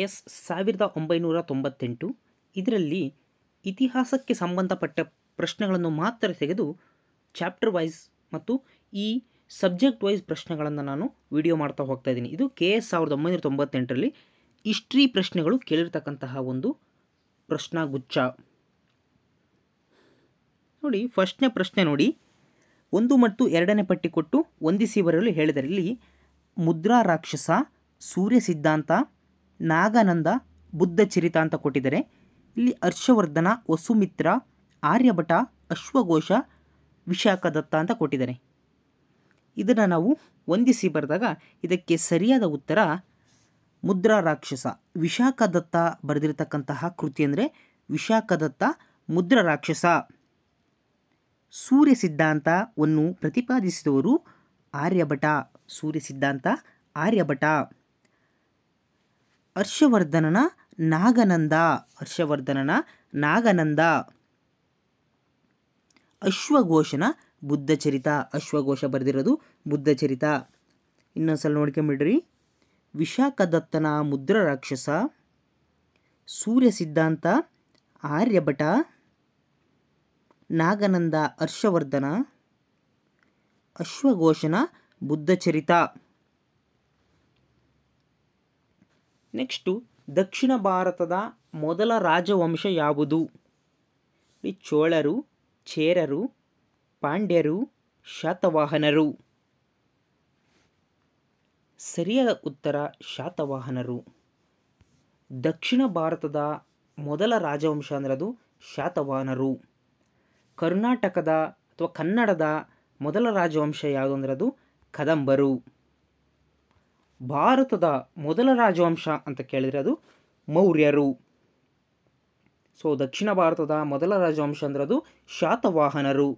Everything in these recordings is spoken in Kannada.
ಎಸ್ 1998. ಇದರಲ್ಲಿ ಇತಿಹಾಸಕ್ಕೆ ಸಂಬಂಧಪಟ್ಟ ಪ್ರಶ್ನೆಗಳನ್ನು ಮಾತ್ರ ತೆಗೆದು ಚಾಪ್ಟರ್ ವೈಸ್ ಮತ್ತು ಈ ಸಬ್ಜೆಕ್ಟ್ ವೈಸ್ ಪ್ರಶ್ನೆಗಳನ್ನು ನಾನು ವಿಡಿಯೋ ಮಾಡ್ತಾ ಹೋಗ್ತಾ ಇದ್ದೀನಿ. ಇದು KS 1998ರಲ್ಲಿ ಹಿಸ್ಟ್ರಿ ಪ್ರಶ್ನೆಗಳು ಕೇಳಿರ್ತಕ್ಕಂತಹ ಒಂದು ಪ್ರಶ್ನಾಗುಚ್ಛ. ನೋಡಿ, ಫಸ್ಟ್ನೇ ಪ್ರಶ್ನೆ ನೋಡಿ, 1 ಮತ್ತು 2ನೇ ಪಟ್ಟಿ ಕೊಟ್ಟು ಹೊಂದಿಸಿ ಬರಲು ಹೇಳಿದರೆ ಇಲ್ಲಿ ಮುದ್ರಾ ರಾಕ್ಷಸ, ಸೂರ್ಯ ಸಿದ್ಧಾಂತ, ನಾಗಾನಂದ, ಬುದ್ಧ ಚರಿತ ಅಂತ ಕೊಟ್ಟಿದ್ದಾರೆ. ಇಲ್ಲಿ ಹರ್ಷವರ್ಧನ, ವಸುಮಿತ್ರ, ಆರ್ಯಭಟ, ಅಶ್ವಘೋಷ, ವಿಶಾಖದತ್ತ ಅಂತ ಕೊಟ್ಟಿದ್ದಾರೆ. ಇದನ್ನು ನಾವು ಹೊಂದಿಸಿ ಬರೆದಾಗ ಇದಕ್ಕೆ ಸರಿಯಾದ ಉತ್ತರ ಮುದ್ರಾ ರಾಕ್ಷಸ. ವಿಶಾಖದತ್ತ ಬರೆದಿರತಕ್ಕಂತಹ ಕೃತಿ ಅಂದರೆ ವಿಶಾಖದತ್ತ ಮುದ್ರಾ ರಾಕ್ಷಸ. ಸೂರ್ಯ ಸಿದ್ಧಾಂತವನ್ನು ಪ್ರತಿಪಾದಿಸಿದವರು ಆರ್ಯಭಟ. ಸೂರ್ಯ ಸಿದ್ಧಾಂತ ಆರ್ಯಭಟ. ಹರ್ಷವರ್ಧನನ ನಾಗಾನಂದ. ಹರ್ಷವರ್ಧನನ ನಾಗಾನಂದ. ಅಶ್ವಘೋಷನ ಬುದ್ಧ ಚರಿತ. ಅಶ್ವಘೋಷ ಬರೆದಿರೋದು ಬುದ್ಧ ಚರಿತ. ಇನ್ನೊಂದ್ಸಲ ನೋಡ್ಕೊಂಬಿಡ್ರಿ. ವಿಶಾಖದತ್ತನ ಮುದ್ರಾ ರಾಕ್ಷಸ, ಸೂರ್ಯ ಸಿದ್ಧಾಂತ ಆರ್ಯಭಟ, ನಾಗಾನಂದ ಹರ್ಷವರ್ಧನ, ಅಶ್ವಘೋಷನ ಬುದ್ಧ ಚರಿತ. ನೆಕ್ಸ್ಟು, ದಕ್ಷಿಣ ಭಾರತದ ಮೊದಲ ರಾಜವಂಶ ಯಾವುದು? ಚೋಳರು, ಚೇರರು, ಪಾಂಡ್ಯರು, ಶಾತವಾಹನರು. ಸರಿಯಾದ ಉತ್ತರ ಶಾತವಾಹನರು. ದಕ್ಷಿಣ ಭಾರತದ ಮೊದಲ ರಾಜವಂಶ ಅಂದರೆ ಅದು ಶಾತವಾಹನರು. ಕರ್ನಾಟಕದ ಅಥವಾ ಕನ್ನಡದ ಮೊದಲ ರಾಜವಂಶ ಯಾವುದು ಅಂದರೆ ಅದು ಕದಂಬರು. ಭಾರತದ ಮೊದಲ ರಾಜವಂಶ ಅಂತ ಕೇಳಿದರೆ ಅದು ಮೌರ್ಯರು. ಸೊ ದಕ್ಷಿಣ ಭಾರತದ ಮೊದಲ ರಾಜವಂಶ ಅಂದರೆ ಅದು ಶಾತವಾಹನರು.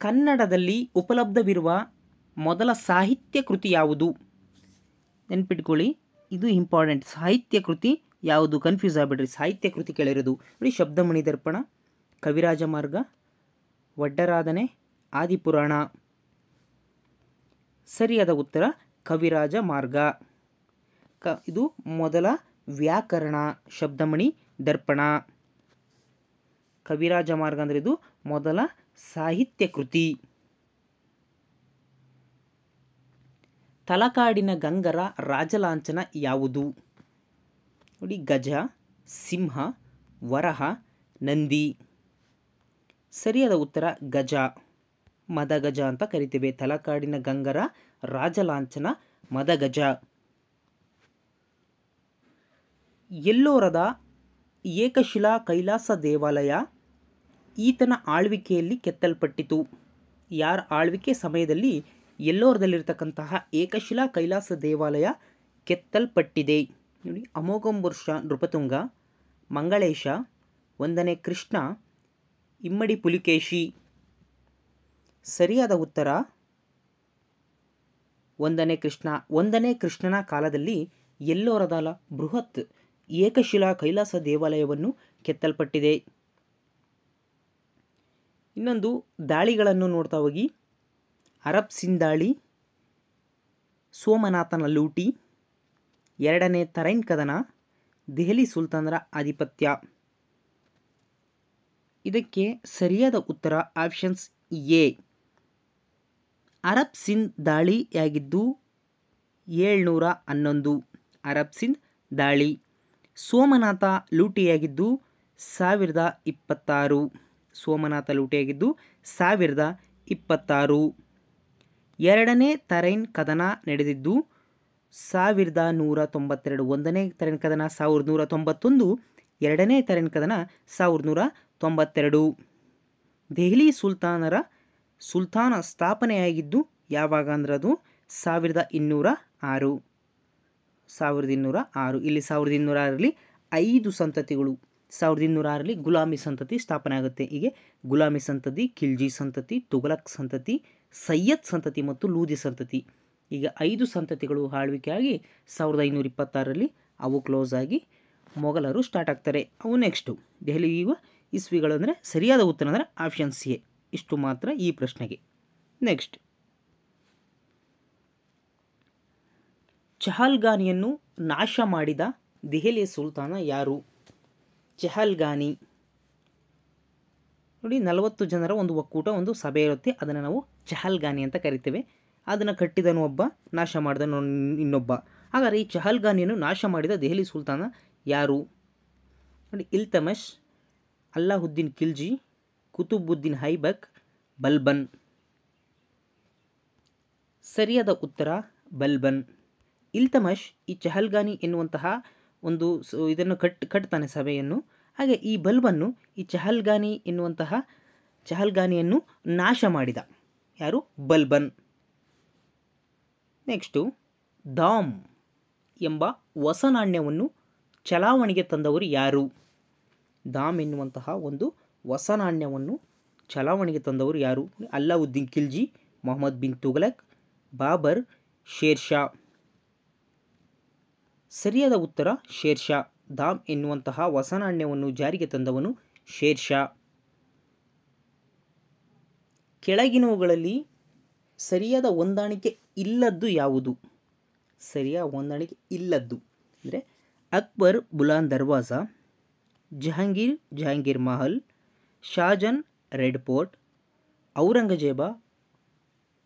ಕನ್ನಡದಲ್ಲಿ ಉಪಲಬ್ಧವಿರುವ ಮೊದಲ ಸಾಹಿತ್ಯ ಕೃತಿ ಯಾವುದು? ನೆನ್ಪಿಟ್ಕೊಳ್ಳಿ, ಇದು ಇಂಪಾರ್ಟೆಂಟ್. ಸಾಹಿತ್ಯ ಕೃತಿ ಯಾವುದು? ಕನ್ಫ್ಯೂಸ್ ಆಗಿಬಿಡ್ರಿ. ಸಾಹಿತ್ಯ ಕೃತಿ ಕೇಳಿರೋದು ನೋಡಿ, ಶಬ್ದಮಣಿ ದರ್ಪಣ, ಕವಿರಾಜ ಮಾರ್ಗ, ಒಡ್ಡರಾಧನೆ, ಆದಿಪುರಾಣ. ಸರಿಯಾದ ಉತ್ತರ ಕವಿರಾಜ ಮಾರ್ಗ. ಇದು ಮೊದಲ ವ್ಯಾಕರಣ ಶಬ್ದಮಣಿ ದರ್ಪಣ. ಕವಿರಾಜ ಮಾರ್ಗ ಅಂದರೆ ಇದು ಮೊದಲ ಸಾಹಿತ್ಯ ಕೃತಿ. ತಲಕಾಡಿನ ಗಂಗರ ರಾಜಲಾಂಛನ ಯಾವುದು? ನೋಡಿ, ಗಜ, ಸಿಂಹ, ವರಹ, ನಂದಿ. ಸರಿಯಾದ ಉತ್ತರ ಗಜ. ಮದಗಜ ಅಂತ ಕರಿತೇವೆ. ತಲಕಾಡಿನ ಗಂಗರ ರಾಜಲಾಂಛನ ಮದಗಜ. ಎಲ್ಲೋರದ ಏಕಶಿಲಾ ಕೈಲಾಸ ದೇವಾಲಯ ಈತನ ಆಳ್ವಿಕೆಯಲ್ಲಿ ಕೆತ್ತಲ್ಪಟ್ಟಿತು. ಯಾರ ಆಳ್ವಿಕೆ ಸಮಯದಲ್ಲಿ ಎಲ್ಲೋರದಲ್ಲಿರ್ತಕ್ಕಂತಹ ಏಕಶಿಲಾ ಕೈಲಾಸ ದೇವಾಲಯ ಕೆತ್ತಲ್ಪಟ್ಟಿದೆ? ನೋಡಿ, ಅಮೋಘಂಬುರ್ಷ ನೃಪತುಂಗ, ಮಂಗಳೇಶ, 1ನೇ ಕೃಷ್ಣ, ಇಮ್ಮಡಿ ಪುಲಿಕೇಶಿ. ಸರಿಯಾದ ಉತ್ತರ 1ನೇ ಕೃಷ್ಣ. 1ನೇ ಕೃಷ್ಣನ ಕಾಲದಲ್ಲಿ ಎಲ್ಲೋರದ ಬೃಹತ್ ಏಕಶಿಲಾ ಕೈಲಾಸ ದೇವಾಲಯವನ್ನು ಕೆತ್ತಲ್ಪಟ್ಟಿದೆ. ಇನ್ನೊಂದು ದಾಳಿಗಳನ್ನು ನೋಡ್ತಾ ಹೋಗಿ. ಅರಬ್ ಸಿಂಧ್ ದಾಳಿ, ಸೋಮನಾಥನ ಲೂಟಿ, 2ನೇ ತರೈನ್ ಕದನ, ದೆಹಲಿ ಸುಲ್ತಾನರ ಆಧಿಪತ್ಯ. ಇದಕ್ಕೆ ಸರಿಯಾದ ಉತ್ತರ ಆಪ್ಷನ್ಸ್ ಎ. ಅರಬ್ ಸಿಂಧ್ ದಾಳಿಯಾಗಿದ್ದು 711. ಅರಬ್ ಸಿಂಧ್ ದಾಳಿ. ಸೋಮನಾಥ ಲೂಟಿಯಾಗಿದ್ದು 1026. ಸೋಮನಾಥ ಲೂಟಿಯಾಗಿದ್ದು 1026. 2ನೇ ತರೈನ್ ಕದನ ನಡೆದಿದ್ದು 1192. 1ನೇ ತರೈನ್ ಕದನ 1191, 2ನೇ ತರೈನ್ ಕದನ 1192. ದೆಹಲಿ ಸುಲ್ತಾನ ಸ್ಥಾಪನೆಯಾಗಿದ್ದು ಯಾವಾಗ ಅಂದ್ರೆ ಅದು 1206. 1206. ಇಲ್ಲಿ 1206ರಲ್ಲಿ 5 ಸಂತತಿಗಳು. 1206ರಲ್ಲಿ ಗುಲಾಮಿ ಸಂತತಿ ಸ್ಥಾಪನೆ ಆಗುತ್ತೆ. ಹೀಗೆ ಗುಲಾಮಿ ಸಂತತಿ, ಖಿಲ್ಜಿ ಸಂತತಿ, ತುಘಲಕ್ ಸಂತತಿ, ಸೈಯದ್ ಸಂತತಿ ಮತ್ತು ಲೂದಿ ಸಂತತಿ. ಈಗ 5 ಸಂತತಿಗಳು ಆಳ್ವಿಕೆಯಾಗಿ 1526ರಲ್ಲಿ ಅವು ಕ್ಲೋಸ್ ಆಗಿ ಮೊಘಲರು ಸ್ಟಾರ್ಟ್ ಆಗ್ತಾರೆ. ಅವು ನೆಕ್ಸ್ಟು ದೆಹಲಿ ಇಸ್ವಿಗಳು ಅಂದರೆ ಸರಿಯಾದ ಉತ್ತರ ಅಂದರೆ ಆಪ್ಷನ್ ಸಿ. ಇಷ್ಟು ಮಾತ್ರ ಈ ಪ್ರಶ್ನೆಗೆ. ನೆಕ್ಸ್ಟ್, ಚಹಲ್ಗಾನಿಯನ್ನು ನಾಶ ಮಾಡಿದ ದೆಹಲಿಯ ಸುಲ್ತಾನ ಯಾರು? ಚಹಲ್ಗಾನಿ ನೋಡಿ, 40 ಜನರ ಒಂದು ಒಕ್ಕೂಟ, ಒಂದು ಸಭೆ ಇರುತ್ತೆ, ಅದನ್ನು ನಾವು ಚಹಲ್ಗಾನಿ ಅಂತ ಕರಿತೇವೆ. ಅದನ್ನು ಕಟ್ಟಿದನು ಒಬ್ಬ, ನಾಶ ಮಾಡಿದನು ಇನ್ನೊಬ್ಬ. ಹಾಗಾದರೆ ಈ ಚಹಲ್ಗಾನಿಯನ್ನು ನಾಶ ಮಾಡಿದ ದೆಹಲಿ ಸುಲ್ತಾನ ಯಾರು? ನೋಡಿ, ಇಲ್ತಮಷ್, ಅಲ್ಲಾವುದ್ದೀನ್ ಖಿಲ್ಜಿ, ಕುತುಬುದ್ದೀನ್ ಐಬಕ್, ಬಲ್ಬನ್. ಸರಿಯಾದ ಉತ್ತರ ಬಲ್ಬನ್. ಇಲ್ತಮಷ್ ಈ ಚಹಲ್ಗಾನಿ ಎನ್ನುವಂತಹ ಒಂದು ಇದನ್ನು ಕಟ್ತಾನೆ ಸಭೆಯನ್ನು. ಹಾಗೆ ಈ ಬಲ್ಬನ್ನು ಈ ಚಹಲ್ಗಾನಿಯನ್ನು ನಾಶ ಮಾಡಿದ. ಯಾರು? ಬಲ್ಬನ್. ನೆಕ್ಸ್ಟು, ದಾಮ್ ಎಂಬ ಹೊಸ ನಾಣ್ಯವನ್ನು ಚಲಾವಣೆಗೆ ತಂದವರು ಯಾರು? ದಾಮ್ ಎನ್ನುವಂತಹ ಒಂದು ಹೊಸ ನಾಣ್ಯವನ್ನು ಚಲಾವಣೆಗೆ ತಂದವರು ಯಾರು? ಅಲ್ಲಾವುದ್ದೀನ್ ಖಿಲ್ಜಿ, ಮೊಹಮ್ಮದ್ ಬಿನ್ ತುಘಲಕ್, ಬಾಬರ್, ಶೇರ್ ಶಾ. ಸರಿಯಾದ ಉತ್ತರ ಶೇರ್ ಶಾ. ದಾಮ್ ಎನ್ನುವಂತಹ ಹೊಸ ನಾಣ್ಯವನ್ನು ಜಾರಿಗೆ ತಂದವನು ಶೇರ್ ಶಾ. ಕೆಳಗಿನವುಗಳಲ್ಲಿ ಸರಿಯಾದ ಹೊಂದಾಣಿಕೆ ಇಲ್ಲದ್ದು ಯಾವುದು? ಸರಿಯಾದ ಹೊಂದಾಣಿಕೆ ಇಲ್ಲದ್ದು ಅಂದರೆ ಅಕ್ಬರ್ ಬುಲಾನ್ ದರ್ವಾಜ, ಜಹಾಂಗೀರ್ ಮಹಲ್, ಶಾಜನ್ ರೆಡ್ ಫೋರ್ಟ್, ಔರಂಗಜೇಬ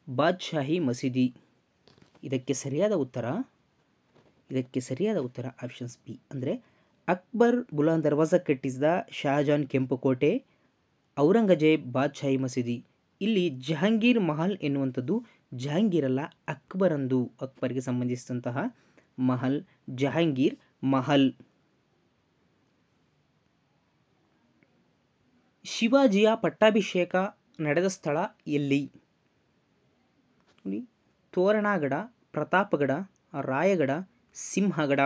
ಬಾದ್ಶಾಹಿ ಮಸೀದಿ. ಇದಕ್ಕೆ ಸರಿಯಾದ ಉತ್ತರ ಆಪ್ಷನ್ಸ್ ಬಿ. ಅಂದರೆ ಅಕ್ಬರ್ ಬುಲಾನ್ ದರ್ವಾಜ ಕಟ್ಟಿಸಿದ ಶಾಜಾನ್ ಕೆಂಪು ಕೋಟೆ, ಔರಂಗಜೇಬ್ ಬಾದ್ಶಾಹಿ ಮಸೀದಿ. ಇಲ್ಲಿ ಜಹಾಂಗೀರ್ ಮಹಲ್ ಎನ್ನುವಂಥದ್ದು ಜಹಾಂಗೀರ್ ಅಲ್ಲ, ಅಕ್ಬರಂದು, ಅಕ್ಬರ್ಗೆ ಸಂಬಂಧಿಸಿದಂತಹ ಮಹಲ್, ಜಹಾಂಗೀರ್ ಮಹಲ್. ಶಿವಾಜಿಯ ಪಟ್ಟಾಭಿಷೇಕ ನಡೆದ ಸ್ಥಳ ಎಲ್ಲಿ? ತೋರಣಗಡ, ಪ್ರತಾಪಗಡ, ರಾಯಗಡ, ಸಿಂಹಗಡ.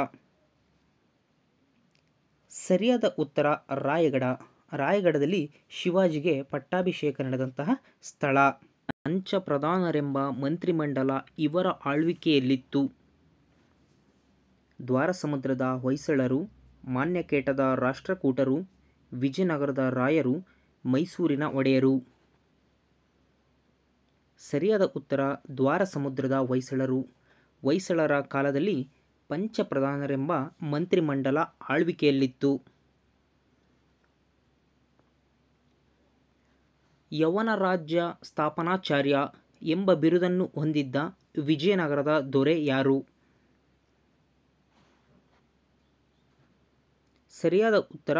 ಸರಿಯಾದ ಉತ್ತರ ರಾಯಗಡ. ರಾಯಗಡದಲ್ಲಿ ಶಿವಾಜಿಗೆ ಪಟ್ಟಾಭಿಷೇಕ ನಡೆದಂತಹ ಸ್ಥಳ. ಪಂಚಪ್ರಧಾನರೆಂಬ ಮಂತ್ರಿಮಂಡಲ ಇವರ ಆಳ್ವಿಕೆಯಲ್ಲಿತ್ತು? ದ್ವಾರಸಮುದ್ರದ ಹೊಯ್ಸಳರು, ಮಾನ್ಯಕೇಟದ ರಾಷ್ಟ್ರಕೂಟರು, ವಿಜಯನಗರದ ರಾಯರು, ಮೈಸೂರಿನ ಒಡೆಯರು. ಸರಿಯಾದ ಉತ್ತರ ದ್ವಾರಸಮುದ್ರದ ಹೊಯ್ಸಳರು. ಹೊಯ್ಸಳರ ಕಾಲದಲ್ಲಿ ಪಂಚಪ್ರಧಾನರೆಂಬ ಮಂತ್ರಿಮಂಡಲ ಆಳ್ವಿಕೆಯಲ್ಲಿತ್ತು. ಯವನ ರಾಜ್ಯ ಸ್ಥಾಪನಾಚಾರ್ಯ ಎಂಬ ಬಿರುದನ್ನು ಹೊಂದಿದ್ದ ವಿಜಯನಗರದ ದೊರೆ ಯಾರು? ಸರಿಯಾದ ಉತ್ತರ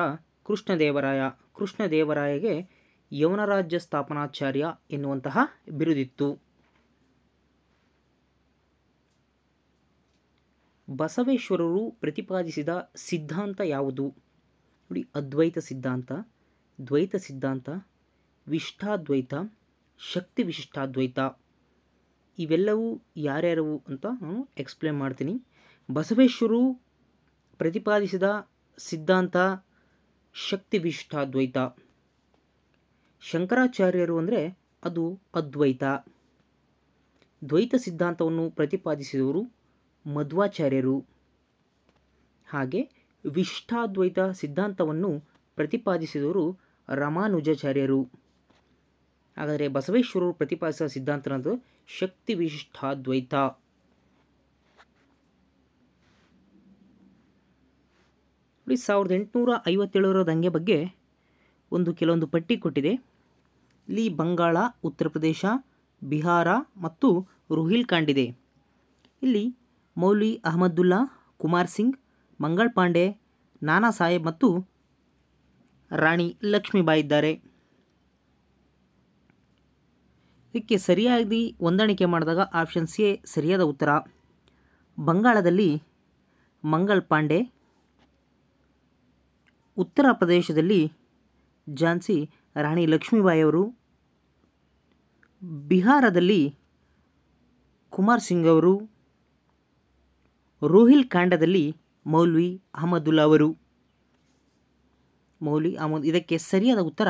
ಕೃಷ್ಣದೇವರಾಯ. ಕೃಷ್ಣದೇವರಾಯಗೆ ಯವನರಾಜ್ಯ ಸ್ಥಾಪನಾಚಾರ್ಯ ಎನ್ನುವಂತಹ ಬಿರುದಿತ್ತು. ಬಸವೇಶ್ವರರು ಪ್ರತಿಪಾದಿಸಿದ ಸಿದ್ಧಾಂತ ಯಾವುದು? ನೋಡಿ, ಅದ್ವೈತ ಸಿದ್ಧಾಂತ, ದ್ವೈತ ಸಿದ್ಧಾಂತ, ವಿಶಿಷ್ಟಾದ್ವೈತ, ಶಕ್ತಿ ವಿಶಿಷ್ಟಾದ್ವೈತ. ಇವೆಲ್ಲವೂ ಯಾರ್ಯಾರು ಅಂತ ನಾನು ಎಕ್ಸ್ಪ್ಲೇನ್ ಮಾಡ್ತೀನಿ. ಬಸವೇಶ್ವರರು ಪ್ರತಿಪಾದಿಸಿದ ಸಿದ್ಧಾಂತ ಶಕ್ತಿ ವಿಶಿಷ್ಟಾದ್ವೈತ. ಶಂಕರಾಚಾರ್ಯರು ಅಂದರೆ ಅದು ಅದ್ವೈತ. ದ್ವೈತ ಸಿದ್ಧಾಂತವನ್ನು ಪ್ರತಿಪಾದಿಸಿದವರು ಮಧ್ವಾಚಾರ್ಯರು. ಹಾಗೆ ವಿಶಿಷ್ಟಾದ್ವೈತ ಸಿದ್ಧಾಂತವನ್ನು ಪ್ರತಿಪಾದಿಸಿದವರು ರಾಮಾನುಜಾಚಾರ್ಯರು. ಹಾಗಾದರೆ ಬಸವೇಶ್ವರರು ಪ್ರತಿಪಾದಿಸಿದ ಸಿದ್ಧಾಂತ ಅನ್ನೋದು ಶಕ್ತಿ ವಿಶಿಷ್ಟಾದ್ವೈತ. ನೋಡಿ, 1857ರ ದಂಗೆ ಬಗ್ಗೆ ಕೆಲವೊಂದು ಪಟ್ಟಿ ಕೊಟ್ಟಿದೆ. ಇಲ್ಲಿ ಬಂಗಾಳ, ಉತ್ತರ ಪ್ರದೇಶ, ಬಿಹಾರ ಮತ್ತು ರುಹಿಲ್ಖಂಡ್ ಇದೆ. ಇಲ್ಲಿ ಮೌಲ್ವಿ ಅಹಮದುಲ್ಲಾ, ಕುಮಾರ್ ಸಿಂಗ್, ಮಂಗಳ್ ಪಾಂಡೆ, ನಾನಾ ಸಾಹೇಬ್ ಮತ್ತು ರಾಣಿ ಲಕ್ಷ್ಮೀಬಾಯಿ ಇದ್ದಾರೆ. ಇದಕ್ಕೆ ಸರಿಯಾಗಿ ಹೊಂದಾಣಿಕೆ ಮಾಡಿದಾಗ ಆಪ್ಷನ್ ಸಿ ಸರಿಯಾದ ಉತ್ತರ. ಬಂಗಾಳದಲ್ಲಿ ಮಂಗಳ್ ಪಾಂಡೆ, ಉತ್ತರ ಪ್ರದೇಶದಲ್ಲಿ ಝಾನ್ಸಿ ರಾಣಿ ಲಕ್ಷ್ಮೀಬಾಯಿಯವರು, ಬಿಹಾರದಲ್ಲಿ ಕುಮಾರ್ ಸಿಂಗ್ ಅವರು, ರೋಹಿಲ್ಖಂಡದಲ್ಲಿ ಮೌಲ್ವಿ ಅಹಮದುಲ್ಲಾ ಅವರು. ಇದಕ್ಕೆ ಸರಿಯಾದ ಉತ್ತರ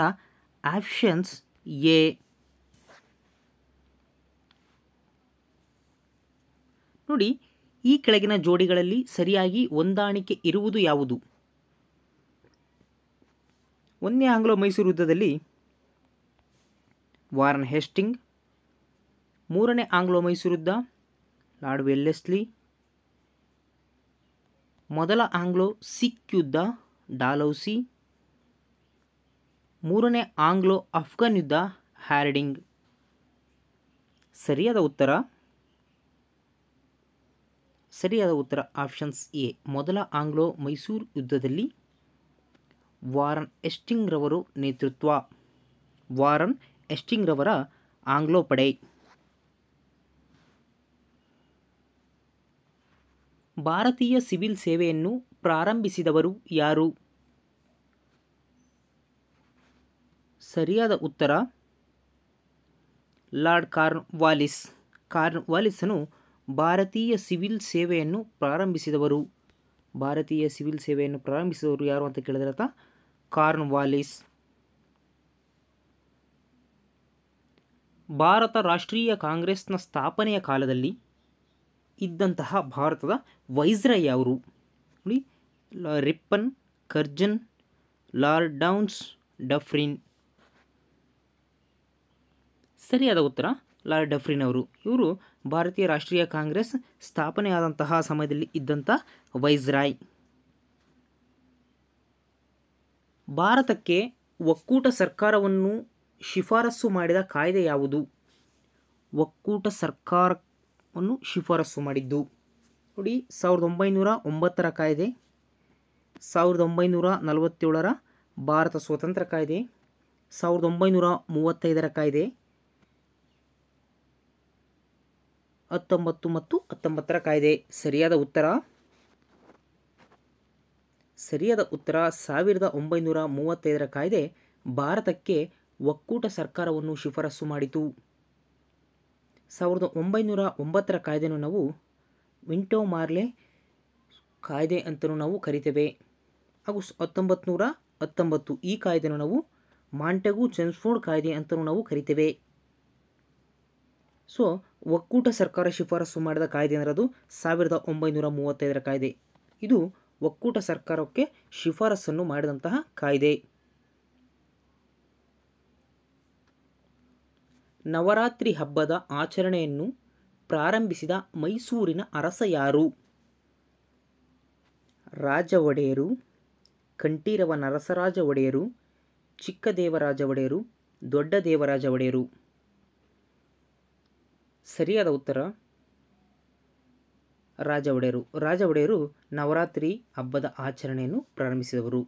ಆಪ್ಷನ್ಸ್ ಎ. ನೋಡಿ, ಈ ಕೆಳಗಿನ ಜೋಡಿಗಳಲ್ಲಿ ಸರಿಯಾಗಿ ಹೊಂದಾಣಿಕೆ ಇರುವುದು ಯಾವುದು? ಒಂದನೇ ಆಂಗ್ಲೋ ಮೈಸೂರು ಯುದ್ಧದಲ್ಲಿ ವಾರನ್ ಹೇಸ್ಟಿಂಗ್, ಮೂರನೇ ಆಂಗ್ಲೋ ಮೈಸೂರು ಯುದ್ಧ ಲಾರ್ಡ್ ವೆಲ್ಲೆಸ್ಲಿ, ಮೊದಲ ಆಂಗ್ಲೋ ಸಿಖ್ ಯುದ್ಧ ಡಾಲೌಸಿ. ಮೂರನೇ ಆಂಗ್ಲೋ ಅಫ್ಘನ್ ಯುದ್ಧ ಹ್ಯಾರ್ಡಿಂಗ್. ಸರಿಯಾದ ಉತ್ತರ ಆಪ್ಷನ್ಸ್ ಎ. ಮೊದಲ ಆಂಗ್ಲೋ ಮೈಸೂರು ಯುದ್ಧದಲ್ಲಿ ವಾರನ್ ಹೆಸ್ಟಿಂಗ್ ರವರು ನೇತೃತ್ವ. ವಾರನ್ ಹೆಸ್ಟಿಂಗ್ ರವರ ಆಂಗ್ಲೋ ಪಡೆ. ಭಾರತೀಯ ಸಿವಿಲ್ ಸೇವೆಯನ್ನು ಪ್ರಾರಂಭಿಸಿದವರು ಯಾರು? ಸರಿಯಾದ ಉತ್ತರ ಲಾರ್ಡ್ ಕಾರ್ನ್ವಾಲಿಸ್. ಕಾರ್ನ್ವಾಲಿಸನು ಭಾರತೀಯ ಸಿವಿಲ್ ಸೇವೆಯನ್ನು ಪ್ರಾರಂಭಿಸಿದವರು. ಭಾರತೀಯ ಸಿವಿಲ್ ಸೇವೆಯನ್ನು ಪ್ರಾರಂಭಿಸಿದವರು ಯಾರು ಅಂತ ಕೇಳಿದ್ರೆ ಕಾರ್ನ್ವಾಲಿಸ್. ಭಾರತ ರಾಷ್ಟ್ರೀಯ ಕಾಂಗ್ರೆಸ್ನ ಸ್ಥಾಪನೆಯ ಕಾಲದಲ್ಲಿ ಇದ್ದಂತಹ ಭಾರತದ ವೈಸ್ರಾಯ್ ಯಾರು? ನೋಡಿ, ರಿಪ್ಪನ್, ಕರ್ಜನ್, ಲಾರ್ಡ್ ಡೌನ್ಸ್, ಡಫ್ರಿನ್. ಸರಿಯಾದ ಉತ್ತರ ಲಾರ್ಡ್ ಡಫ್ರಿನ್ ಅವರು. ಇವರು ಭಾರತೀಯ ರಾಷ್ಟ್ರೀಯ ಕಾಂಗ್ರೆಸ್ ಸ್ಥಾಪನೆಯಾದಂತಹ ಸಮಯದಲ್ಲಿ ಇದ್ದಂಥ ವೈಸ್ರಾಯ್. ಭಾರತಕ್ಕೆ ಒಕ್ಕೂಟ ಸರ್ಕಾರವನ್ನು ಶಿಫಾರಸು ಮಾಡಿದ ಕಾಯ್ದೆ ಯಾವುದು? ಒಕ್ಕೂಟ ಸರ್ಕಾರವನ್ನು ಶಿಫಾರಸು ಮಾಡಿದ್ದು ನೋಡಿ, 1909ರ ಕಾಯ್ದೆ, 1947ರ ಭಾರತ ಸ್ವಾತಂತ್ರ್ಯ ಕಾಯ್ದೆ, 1935ರ ಕಾಯ್ದೆ, 19 ಮತ್ತು 19ರ ಕಾಯ್ದೆ. ಸರಿಯಾದ ಉತ್ತರ 1935ರ ಕಾಯ್ದೆ ಭಾರತಕ್ಕೆ ಒಕ್ಕೂಟ ಸರ್ಕಾರವನ್ನು ಶಿಫಾರಸು ಮಾಡಿತು. 1909ರ ಕಾಯ್ದೆಯನ್ನು ನಾವು ವಿಂಟೋ ಮಾರ್ಲೆ ಕಾಯ್ದೆ ಅಂತಲೂ ನಾವು ಕರಿತೇವೆ. ಹಾಗೂ 1919 ಈ ಕಾಯ್ದೆಯನ್ನು ನಾವು ಮಾಂಟೆಗು ಚೆಮ್ಸ್ಫೋರ್ಡ್ ಕಾಯ್ದೆ ಅಂತಲೂ ನಾವು ಕರಿತೇವೆ. ಸೊ ಒಕ್ಕೂಟ ಸರ್ಕಾರ ಶಿಫಾರಸು ಮಾಡಿದ ಕಾಯ್ದೆ ಅಂದರೆ ಅದು 1935ರ ಕಾಯ್ದೆ. ಇದು ಒಕ್ಕೂಟ ಸರ್ಕಾರಕ್ಕೆ ಶಿಫಾರಸನ್ನು ಮಾಡಿದಂತಹ ಕಾಯ್ದೆ. ನವರಾತ್ರಿ ಹಬ್ಬದ ಆಚರಣೆಯನ್ನು ಪ್ರಾರಂಭಿಸಿದ ಮೈಸೂರಿನ ಅರಸ ಯಾರು? ರಾಜ ಒಡೆಯರು, ಕಂಠೀರವ ನರಸರಾಜ ಒಡೆಯರು, ಚಿಕ್ಕದೇವರಾಜ ಒಡೆಯರು, ದೊಡ್ಡ ದೇವರಾಜ ಒಡೆಯರು. ಸರಿಯಾದ ಉತ್ತರ ರಾಜ ಒಡೆಯರು. ರಾಜ ಒಡೆಯರು ನವರಾತ್ರಿ ಹಬ್ಬದ ಆಚರಣೆಯನ್ನು ಪ್ರಾರಂಭಿಸಿದವರು.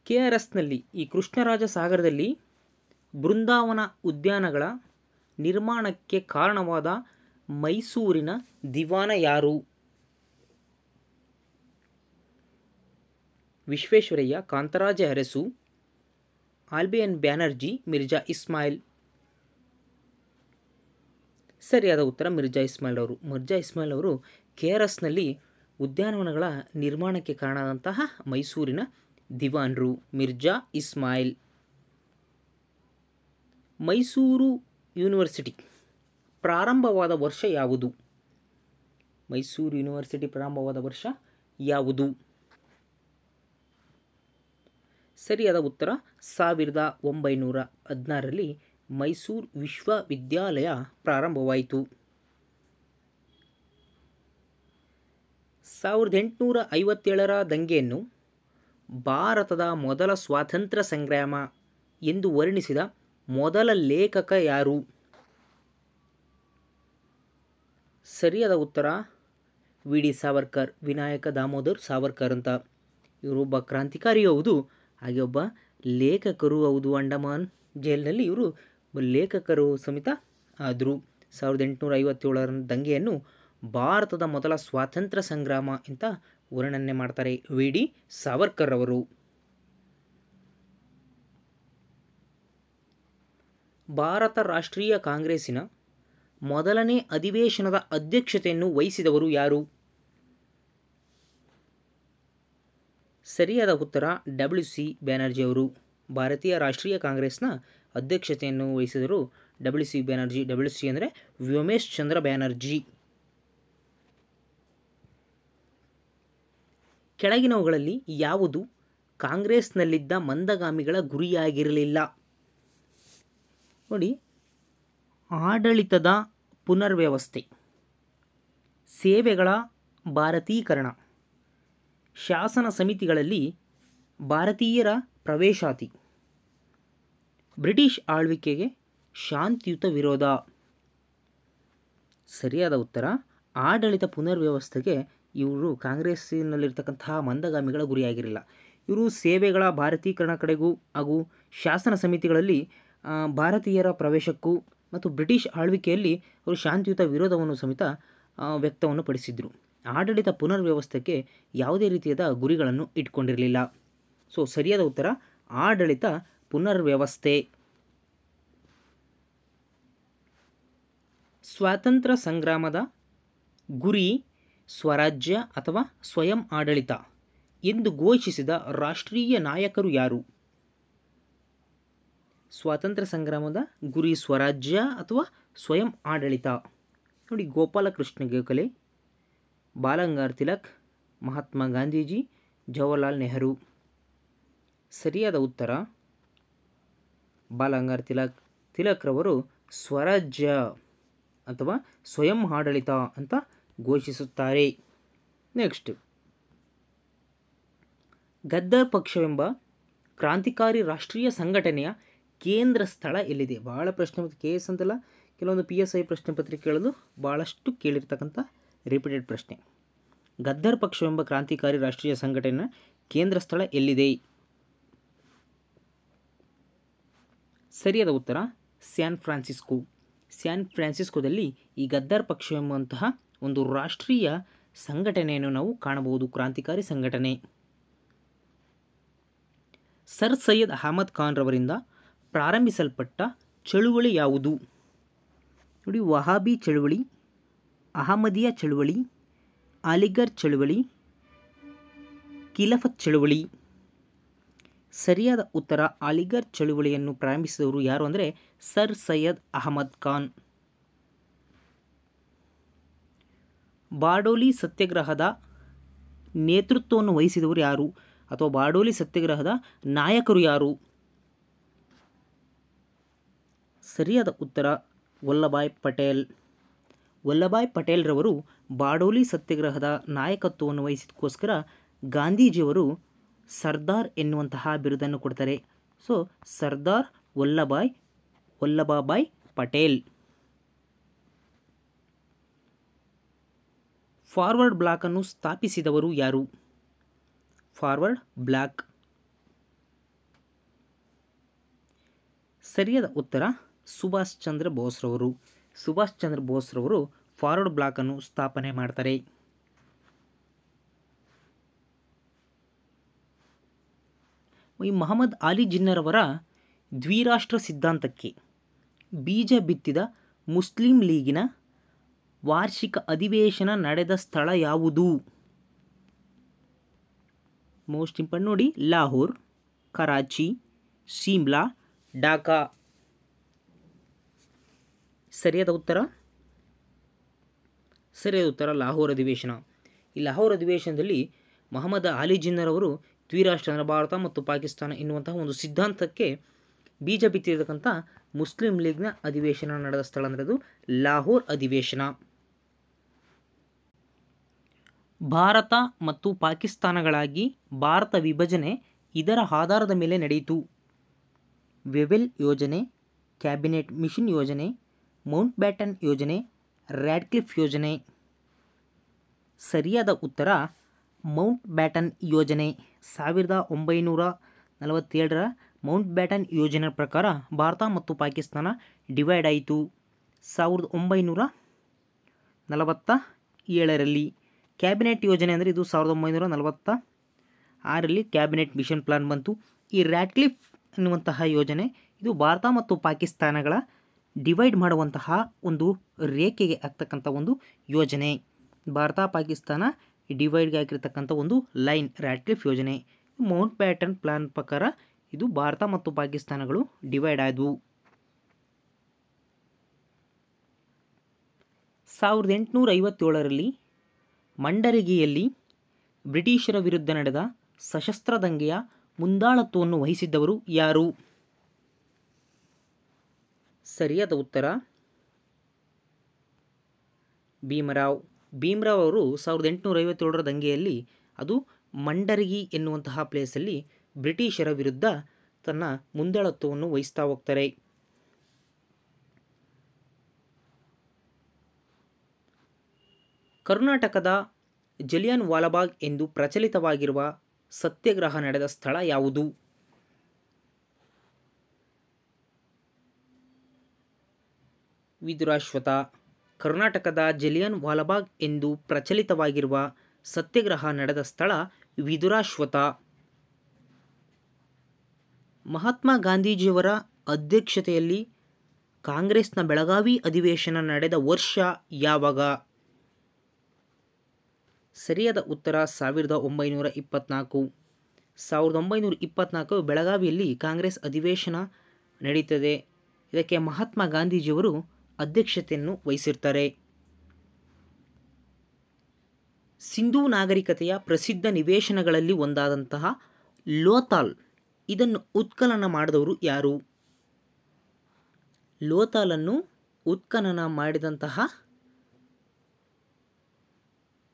KRSನಲ್ಲಿ ಈ ಕೃಷ್ಣರಾಜ ಸಾಗರದಲ್ಲಿ ಬೃಂದಾವನ ಉದ್ಯಾನಗಳ ನಿರ್ಮಾಣಕ್ಕೆ ಕಾರಣವಾದ ಮೈಸೂರಿನ ದಿವಾನ ಯಾರು? ವಿಶ್ವೇಶ್ವರಯ್ಯ, ಕಾಂತರಾಜ ಅರಸು, ಆಲ್ಬಿಯನ್ ಬ್ಯಾನರ್ಜಿ, ಮಿರ್ಜಾ ಇಸ್ಮಾಯಿಲ್. ಸರಿಯಾದ ಉತ್ತರ ಮಿರ್ಜಾ ಇಸ್ಮಾಯಿಲ್ ಅವರು. ಮಿರ್ಜಾ ಇಸ್ಮಾಯಿಲ್ ಅವರು KRSನಲ್ಲಿ ಉದ್ಯಾನವನಗಳ ನಿರ್ಮಾಣಕ್ಕೆ ಕಾರಣವಾದಂತಹ ಮೈಸೂರಿನ ದಿವಾನರು ಮಿರ್ಜಾ ಇಸ್ಮಾಯಿಲ್. ಮೈಸೂರು ಯೂನಿವರ್ಸಿಟಿ ಪ್ರಾರಂಭವಾದ ವರ್ಷ ಯಾವುದು? ಮೈಸೂರು ಯೂನಿವರ್ಸಿಟಿ ಪ್ರಾರಂಭವಾದ ವರ್ಷ ಯಾವುದು? ಸರಿಯಾದ ಉತ್ತರ 1916ರಲ್ಲಿ ಮೈಸೂರು ವಿಶ್ವವಿದ್ಯಾಲಯ ಪ್ರಾರಂಭವಾಯಿತು. 1857ರ ದಂಗೆಯನ್ನು ಭಾರತದ ಮೊದಲ ಸ್ವಾತಂತ್ರ್ಯ ಸಂಗ್ರಾಮ ಎಂದು ವರ್ಣಿಸಿದ ಮೊದಲ ಲೇಖಕ ಯಾರು? ಸರಿಯಾದ ಉತ್ತರ ವಿ.ಡಿ. ಸಾವರ್ಕರ್, ವಿನಾಯಕ ದಾಮೋದರ್ ಸಾವರ್ಕರ್ ಅಂತ. ಇವರೊಬ್ಬ ಕ್ರಾಂತಿಕಾರಿ ಹೌದು, ಹಾಗೆ ಒಬ್ಬ ಲೇಖಕರು ಹೌದು. ಅಂಡಮಾನ್ ಜೈಲಿನಲ್ಲಿ ಇವರು ಲೇಖಕರು ಸಮೇತ ಆದರು. 1857ರ ದಂಗೆಯನ್ನು ಭಾರತದ ಮೊದಲ ಸ್ವಾತಂತ್ರ್ಯ ಸಂಗ್ರಾಮ ಅಂತ ವರ್ಣನೆ ಮಾಡ್ತಾರೆ ವಿ.ಡಿ. ಸಾವರ್ಕರ್ ಅವರು. ಭಾರತ ರಾಷ್ಟ್ರೀಯ ಕಾಂಗ್ರೆಸ್ಸಿನ ಮೊದಲನೇ ಅಧಿವೇಶನದ ಅಧ್ಯಕ್ಷತೆಯನ್ನು ವಹಿಸಿದವರು ಯಾರು? ಸರಿಯಾದ ಉತ್ತರ ಡಬ್ಲ್ಯೂ.ಸಿ. ಬ್ಯಾನರ್ಜಿ ಅವರು. ಭಾರತೀಯ ರಾಷ್ಟ್ರೀಯ ಕಾಂಗ್ರೆಸ್ನ ಅಧ್ಯಕ್ಷತೆಯನ್ನು ವಹಿಸಿದರು ಡಬ್ಲ್ಯೂ.ಸಿ. ಬ್ಯಾನರ್ಜಿ. ಡಬ್ಲ್ಯೂ.ಸಿ. ಅಂದರೆ ವ್ಯೋಮೇಶ್ ಚಂದ್ರ ಬ್ಯಾನರ್ಜಿ. ಕೆಳಗಿನವುಗಳಲ್ಲಿ ಯಾವುದು ಕಾಂಗ್ರೆಸ್ನಲ್ಲಿದ್ದ ಮಂದಗಾಮಿಗಳ ಗುರಿಯಾಗಿರಲಿಲ್ಲ? ನೋಡಿ, ಆಡಳಿತದ ಪುನರ್ವ್ಯವಸ್ಥೆ, ಸೇವೆಗಳ ಭಾರತೀಕರಣ. ಶಾಸನ ಸಮಿತಿಗಳಲ್ಲಿ ಭಾರತೀಯರ ಪ್ರವೇಶಾತಿ. ಬ್ರಿಟಿಷ್ ಆಳ್ವಿಕೆಗೆ ಶಾಂತಿಯುತ ವಿರೋಧ. ಸರಿಯಾದ ಉತ್ತರ ಆಡಳಿತ ಪುನರ್ವ್ಯವಸ್ಥೆಗೆ ಇವರು ಕಾಂಗ್ರೆಸ್ಸಿನಲ್ಲಿರ್ತಕ್ಕಂತಹ ಮಂದಗಾಮಿಗಳ ಗುರಿಯಾಗಿರಲಿಲ್ಲ. ಇವರು ಸೇವೆಗಳ ಭಾರತೀಕರಣ ಕಡೆಗೂ ಹಾಗೂ ಶಾಸನ ಸಮಿತಿಗಳಲ್ಲಿ ಭಾರತೀಯರ ಪ್ರವೇಶಕ್ಕೂ ಮತ್ತು ಬ್ರಿಟಿಷ್ ಆಳ್ವಿಕೆಯಲ್ಲಿ ಅವರು ಶಾಂತಿಯುತ ವಿರೋಧವನ್ನು ಸಮೇತ ವ್ಯಕ್ತವನ್ನು ಪಡಿಸಿದರು. ಆಡಳಿತ ಪುನರ್ವ್ಯವಸ್ಥೆಗೆ ಯಾವುದೇ ರೀತಿಯಾದ ಗುರಿಗಳನ್ನು ಇಟ್ಕೊಂಡಿರಲಿಲ್ಲ. ಸೊ ಸರಿಯಾದ ಉತ್ತರ ಆಡಳಿತ ಪುನರ್ವ್ಯವಸ್ಥೆ. ಸ್ವಾತಂತ್ರ್ಯ ಸಂಗ್ರಾಮದ ಗುರಿ ಸ್ವರಾಜ್ಯ ಅಥವಾ ಸ್ವಯಂ ಆಡಳಿತ ಎಂದು ಘೋಷಿಸಿದ ರಾಷ್ಟ್ರೀಯ ನಾಯಕರು ಯಾರು? ಸ್ವಾತಂತ್ರ್ಯ ಸಂಗ್ರಾಮದ ಗುರಿ ಸ್ವರಾಜ್ಯ ಅಥವಾ ಸ್ವಯಂ ಆಡಳಿತ. ನೋಡಿ, ಗೋಪಾಲಕೃಷ್ಣ ಗೋಖಲೆ, ಬಾಲಗಂಗಾಧರ್ ತಿಲಕ್, ಮಹಾತ್ಮ ಗಾಂಧೀಜಿ, ಜವಾಹರ್ಲಾಲ್ ನೆಹರು. ಸರಿಯಾದ ಉತ್ತರ ಬಾಲಗಂಗಾಧರ್ ತಿಲಕ್ರವರು ಸ್ವರಾಜ್ಯ ಅಥವಾ ಸ್ವಯಂ ಆಡಳಿತ ಅಂತ ಘೋಷಿಸುತ್ತಾರೆ. ನೆಕ್ಸ್ಟ್, ಗದ್ದರ್ ಪಕ್ಷವೆಂಬ ಕ್ರಾಂತಿಕಾರಿ ರಾಷ್ಟ್ರೀಯ ಸಂಘಟನೆಯ ಕೇಂದ್ರ ಸ್ಥಳ ಎಲ್ಲಿದೆ? ಭಾಳ ಪ್ರಶ್ನೆ, ಮತ್ತು KS ಅಂತಲ್ಲ, ಕೆಲವೊಂದು PSI ಪ್ರಶ್ನೆ ಪತ್ರಿಕೆಗಳಲ್ಲೂ ಭಾಳಷ್ಟು ಕೇಳಿರ್ತಕ್ಕಂಥ ರಿಪೀಟೆಡ್ ಪ್ರಶ್ನೆ. ಗದ್ದರ್ ಪಕ್ಷವೆಂಬ ಕ್ರಾಂತಿಕಾರಿ ರಾಷ್ಟ್ರೀಯ ಸಂಘಟನೆಯ ಕೇಂದ್ರ ಸ್ಥಳ ಎಲ್ಲಿದೆ? ಸರಿಯಾದ ಉತ್ತರ ಸ್ಯಾನ್ ಫ್ರಾನ್ಸಿಸ್ಕೋ. ಸ್ಯಾನ್ ಫ್ರಾನ್ಸಿಸ್ಕೋದಲ್ಲಿ ಈ ಗದ್ದರ್ ಪಕ್ಷವೆಂಬಂತಹ ಒಂದು ರಾಷ್ಟ್ರೀಯ ಸಂಘಟನೆಯನ್ನು ನಾವು ಕಾಣಬಹುದು, ಕ್ರಾಂತಿಕಾರಿ ಸಂಘಟನೆ. ಸರ್ ಸೈಯದ್ ಅಹಮದ್ ಖಾನ್ ರವರಿಂದ ಪ್ರಾರಂಭಿಸಲ್ಪಟ್ಟ ಚಳುವಳಿ ಯಾವುದು? ನೋಡಿ, ವಹಾಬಿ ಚಳುವಳಿ, ಅಹಮದಿಯಾ ಚಳುವಳಿ, ಅಲಿಗರ್ ಚಳುವಳಿ, ಖಿಲಾಫತ್ ಚಳುವಳಿ. ಸರಿಯಾದ ಉತ್ತರ ಅಲಿಗರ್ ಚಳುವಳಿಯನ್ನು ಪ್ರಾರಂಭಿಸಿದವರು ಯಾರು ಅಂದರೆ ಸರ್ ಸೈಯದ್ ಅಹಮದ್ ಖಾನ್. ಬಾರ್ಡೋಲಿ ಸತ್ಯಾಗ್ರಹದ ನೇತೃತ್ವವನ್ನು ವಹಿಸಿದವರು ಯಾರು ಅಥವಾ ಬಾರ್ಡೋಲಿ ಸತ್ಯಾಗ್ರಹದ ನಾಯಕರು ಯಾರು? ಸರಿಯಾದ ಉತ್ತರ ವಲ್ಲಭಾಯ್ ಪಟೇಲ್. ವಲ್ಲಭಾಯ್ ಪಟೇಲ್ರವರು ಬಾರ್ಡೋಲಿ ಸತ್ಯಾಗ್ರಹದ ನಾಯಕತ್ವವನ್ನು ವಹಿಸಿದಕ್ಕೋಸ್ಕರ ಗಾಂಧೀಜಿಯವರು ಸರ್ದಾರ್ ಎನ್ನುವಂತಹ ಬಿರುದನ್ನು ಕೊಡ್ತಾರೆ. ಸೊ ಸರ್ದಾರ್ ವಲ್ಲಭಭಾಯ್ ಪಟೇಲ್. ಫಾರ್ವರ್ಡ್ ಬ್ಲಾಕನ್ನು ಸ್ಥಾಪಿಸಿದವರು ಯಾರು? Forward block. ಸರಿಯಾದ ಉತ್ತರ ಸುಭಾಷ್ ಚಂದ್ರ ಬೋಸ್ರವರು. ಸುಭಾಷ್ ಚಂದ್ರ ಬೋಸ್ರವರು ಫಾರ್ವರ್ಡ್ ಬ್ಲಾಕನ್ನು ಸ್ಥಾಪನೆ ಮಾಡ್ತಾರೆ. ಈ ಮಹಮ್ಮದ್ ಅಲಿ ಜಿನ್ನರವರ ದ್ವಿರಾಷ್ಟ್ರ ಸಿದ್ಧಾಂತಕ್ಕೆ ಬೀಜ ಬಿತ್ತಿದ ಮುಸ್ಲಿಂ ಲೀಗಿನ ವಾರ್ಷಿಕ ಅಧಿವೇಶನ ನಡೆದ ಸ್ಥಳ ಯಾವುದು? ಮೋಸ್ಟ್ ಇಂಪಾರ್ಟೆಂಟ್ ನೋಡಿ, ಲಾಹೋರ್, ಕರಾಚಿ, ಶಿಮ್ಲಾ, ಢಾಕಾ. ಸರಿಯಾದ ಉತ್ತರ ಲಾಹೋರ್ ಅಧಿವೇಶನ. ಈ ಲಾಹೋರ್ ಅಧಿವೇಶನದಲ್ಲಿ ಮಹಮ್ಮದ್ ಅಲಿ ಜಿನ್ನರವರು ದ್ವಿರಾಷ್ಟ್ರ ಅಂದರೆ ಭಾರತ ಮತ್ತು ಪಾಕಿಸ್ತಾನ ಎನ್ನುವಂತಹ ಒಂದು ಸಿದ್ಧಾಂತಕ್ಕೆ ಬೀಜ ಬಿತ್ತಿರತಕ್ಕಂಥ ಮುಸ್ಲಿಂ ಲೀಗ್ನ ಅಧಿವೇಶನ ನಡೆದ ಸ್ಥಳ ಅಂದರೆ ಅದು ಲಾಹೋರ್ ಅಧಿವೇಶನ. ಭಾರತ ಮತ್ತು ಪಾಕಿಸ್ತಾನಗಳಾಗಿ ಭಾರತ ವಿಭಜನೆ ಇದರ ಆಧಾರದ ಮೇಲೆ ನಡೆಯಿತು. ವೆವೆಲ್ ಯೋಜನೆ, ಕ್ಯಾಬಿನೆಟ್ ಮಿಷನ್ ಯೋಜನೆ, ಮೌಂಟ್ ಬ್ಯಾಟನ್ ಯೋಜನೆ, ರ್ಯಾಡ್ಕ್ಲಿಫ್ ಯೋಜನೆ. ಸರಿಯಾದ ಉತ್ತರ ಮೌಂಟ್ ಬ್ಯಾಟನ್ ಯೋಜನೆ. 1947ರ ಮೌಂಟ್ ಬ್ಯಾಟನ್ ಯೋಜನೆ ಪ್ರಕಾರ ಭಾರತ ಮತ್ತು ಪಾಕಿಸ್ತಾನ ಡಿವೈಡ್ ಆಯಿತು. 1947ರಲ್ಲಿ ಕ್ಯಾಬಿನೆಟ್ ಯೋಜನೆ ಅಂದರೆ ಇದು 1946ರಲ್ಲಿ ಕ್ಯಾಬಿನೆಟ್ ಮಿಷನ್ ಪ್ಲಾನ್ ಬಂತು. ಈ ರ್ಯಾಡ್ಕ್ಲಿಫ್ ಎನ್ನುವಂತಹ ಯೋಜನೆ ಇದು ಭಾರತ ಮತ್ತು ಪಾಕಿಸ್ತಾನಗಳ ಡಿವೈಡ್ ಮಾಡುವಂತಹ ಒಂದು ರೇಖೆಗೆ ಆಗ್ತಕ್ಕಂಥ ಒಂದು ಯೋಜನೆ. ಭಾರತ ಪಾಕಿಸ್ತಾನ ಡಿವೈಡ್ಗೆ ಹಾಕಿರ್ತಕ್ಕಂಥ ಒಂದು ಲೈನ್ ರ್ಯಾಡ್ಕ್ಲಿಫ್ ಯೋಜನೆ. ಮೌಂಟ್ ಬ್ಯಾಟನ್ ಪ್ಲಾನ್ ಪ್ರಕಾರ ಇದು ಭಾರತ ಮತ್ತು ಪಾಕಿಸ್ತಾನಗಳು ಡಿವೈಡ್ ಆದವು. 1857ರಲ್ಲಿ ಮಂಡರಗಿಯಲ್ಲಿ ಬ್ರಿಟಿಷರ ವಿರುದ್ಧ ನಡೆದ ಸಶಸ್ತ್ರ ದಂಗೆಯ ಮುಂದಾಳತ್ವವನ್ನು ವಹಿಸಿದ್ದವರು ಯಾರು? ಸರಿಯಾದ ಉತ್ತರ ಭೀಮರಾವ್. ಭೀಮರಾವ್ ಅವರು 1857ರ ದಂಗೆಯಲ್ಲಿ ಅದು ಮಂಡರಗಿ ಎನ್ನುವಂತಹ ಪ್ಲೇಸಲ್ಲಿ ಬ್ರಿಟಿಷರ ವಿರುದ್ಧ ತನ್ನ ಮುಂದಾಳತ್ವವನ್ನು ವಹಿಸ್ತಾ ಹೋಗ್ತಾರೆ. ಕರ್ನಾಟಕದ ಜಲಿಯನ್ ವಾಲಾಬಾಗ್ ಎಂದು ಪ್ರಚಲಿತವಾಗಿರುವ ಸತ್ಯಾಗ್ರಹ ನಡೆದ ಸ್ಥಳ ಯಾವುದು? ವಿದುರಾಶ್ವಥ. ಕರ್ನಾಟಕದ ಜಲಿಯನ್ ವಾಲಾಬಾಗ್ ಎಂದು ಪ್ರಚಲಿತವಾಗಿರುವ ಸತ್ಯಾಗ್ರಹ ನಡೆದ ಸ್ಥಳ ವಿದುರಾಶ್ವಥ. ಮಹಾತ್ಮ ಗಾಂಧೀಜಿಯವರ ಅಧ್ಯಕ್ಷತೆಯಲ್ಲಿ ಕಾಂಗ್ರೆಸ್ನ ಬೆಳಗಾವಿ ಅಧಿವೇಶನ ನಡೆದ ವರ್ಷ ಯಾವಾಗ? ಸರಿಯಾದ ಉತ್ತರ 1924. 1924 ಬೆಳಗಾವಿಯಲ್ಲಿ ಕಾಂಗ್ರೆಸ್ ಅಧಿವೇಶನ ನಡೀತದೆ. ಇದಕ್ಕೆ ಮಹಾತ್ಮ ಗಾಂಧೀಜಿಯವರು ಅಧ್ಯಕ್ಷತೆಯನ್ನು ವಹಿಸಿರ್ತಾರೆ. ಸಿಂಧೂ ನಾಗರಿಕತೆಯ ಪ್ರಸಿದ್ಧ ನಿವೇಶನಗಳಲ್ಲಿ ಒಂದಾದಂತಹ ಲೋಥಾಲ್ ಇದನ್ನು ಉತ್ಖನನ ಮಾಡಿದವರು ಯಾರು? ಲೋಥಾಲನ್ನು ಉತ್ಖನನ ಮಾಡಿದಂತಹ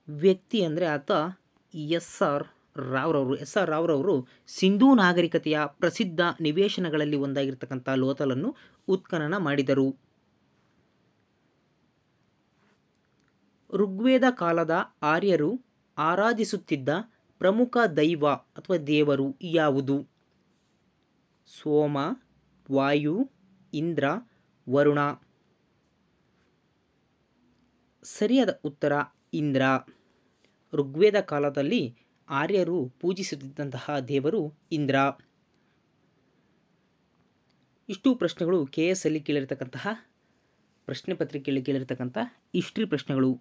ವ್ಯಕ್ತಿ ಅಂದರೆ ಆತ ಎಸ್.ಆರ್. ರಾವ್ರವರು. ಎಸ್.ಆರ್. ರಾವ್ರವರು ಸಿಂಧೂ ನಾಗರಿಕತೆಯ ಪ್ರಸಿದ್ಧ ನಿವೇಶನಗಳಲ್ಲಿ ಒಂದಾಗಿರ್ತಕ್ಕಂಥ ಲೋಥಾಲನ್ನು ಉತ್ಖನನ ಮಾಡಿದರು. ಋಗ್ವೇದ ಕಾಲದ ಆರ್ಯರು ಆರಾಧಿಸುತ್ತಿದ್ದ ಪ್ರಮುಖ ದೈವ ಅಥವಾ ದೇವರು ಯಾವುದು? ಸೋಮ, ವಾಯು, ಇಂದ್ರ, ವರುಣ. ಸರಿಯಾದ ಉತ್ತರ ಇಂದ್ರ. ಋಗ್ವೇದ ಕಾಲದಲ್ಲಿ ಆರ್ಯರು ಪೂಜಿಸುತ್ತಿದ್ದಂತಹ ದೇವರು ಇಂದ್ರ. ಇಷ್ಟು ಪ್ರಶ್ನೆಗಳು KS ಅಲ್ಲಿ ಕೇಳಿರ್ತಕ್ಕಂತಹ ಪ್ರಶ್ನೆ ಪತ್ರಿಕೆಯಲ್ಲಿ ಕೇಳಿರ್ತಕ್ಕಂಥ ಹಿಸ್ಟ್ರಿ ಪ್ರಶ್ನೆಗಳು.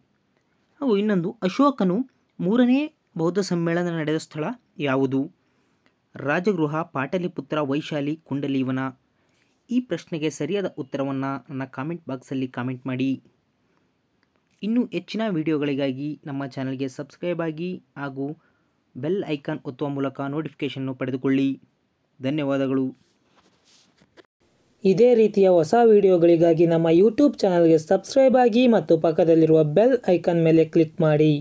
ಹಾಗೂ ಇನ್ನೊಂದು, ಅಶೋಕನು 3ನೇ ಬೌದ್ಧ ಸಮ್ಮೇಳನ ನಡೆದ ಸ್ಥಳ ಯಾವುದು? ರಾಜಗೃಹ, ಪಾಟಲಿಪುತ್ರ, ವೈಶಾಲಿ, ಕುಂಡಲೀವನ. ಈ ಪ್ರಶ್ನೆಗೆ ಸರಿಯಾದ ಉತ್ತರವನ್ನು ನನ್ನ ಕಾಮೆಂಟ್ ಬಾಕ್ಸಲ್ಲಿ ಕಾಮೆಂಟ್ ಮಾಡಿ. ಇನ್ನೂ ಹೆಚ್ಚಿನ ವಿಡಿಯೋಗಳಿಗಾಗಿ ನಮ್ಮ ಚಾನಲ್ಗೆ ಸಬ್ಸ್ಕ್ರೈಬ್ ಆಗಿ ಹಾಗೂ ಬೆಲ್ ಐಕಾನ್ ಒತ್ತುವ ಮೂಲಕ ನೋಟಿಫಿಕೇಷನ್ನು ಪಡೆದುಕೊಳ್ಳಿ. ಧನ್ಯವಾದಗಳು. ಇದೇ ರೀತಿಯ ಹೊಸ ವಿಡಿಯೋಗಳಿಗಾಗಿ ನಮ್ಮ ಯೂಟ್ಯೂಬ್ ಚಾನಲ್ಗೆ ಸಬ್ಸ್ಕ್ರೈಬ್ ಆಗಿ ಮತ್ತು ಪಕ್ಕದಲ್ಲಿರುವ ಬೆಲ್ ಐಕಾನ್ ಮೇಲೆ ಕ್ಲಿಕ್ ಮಾಡಿ.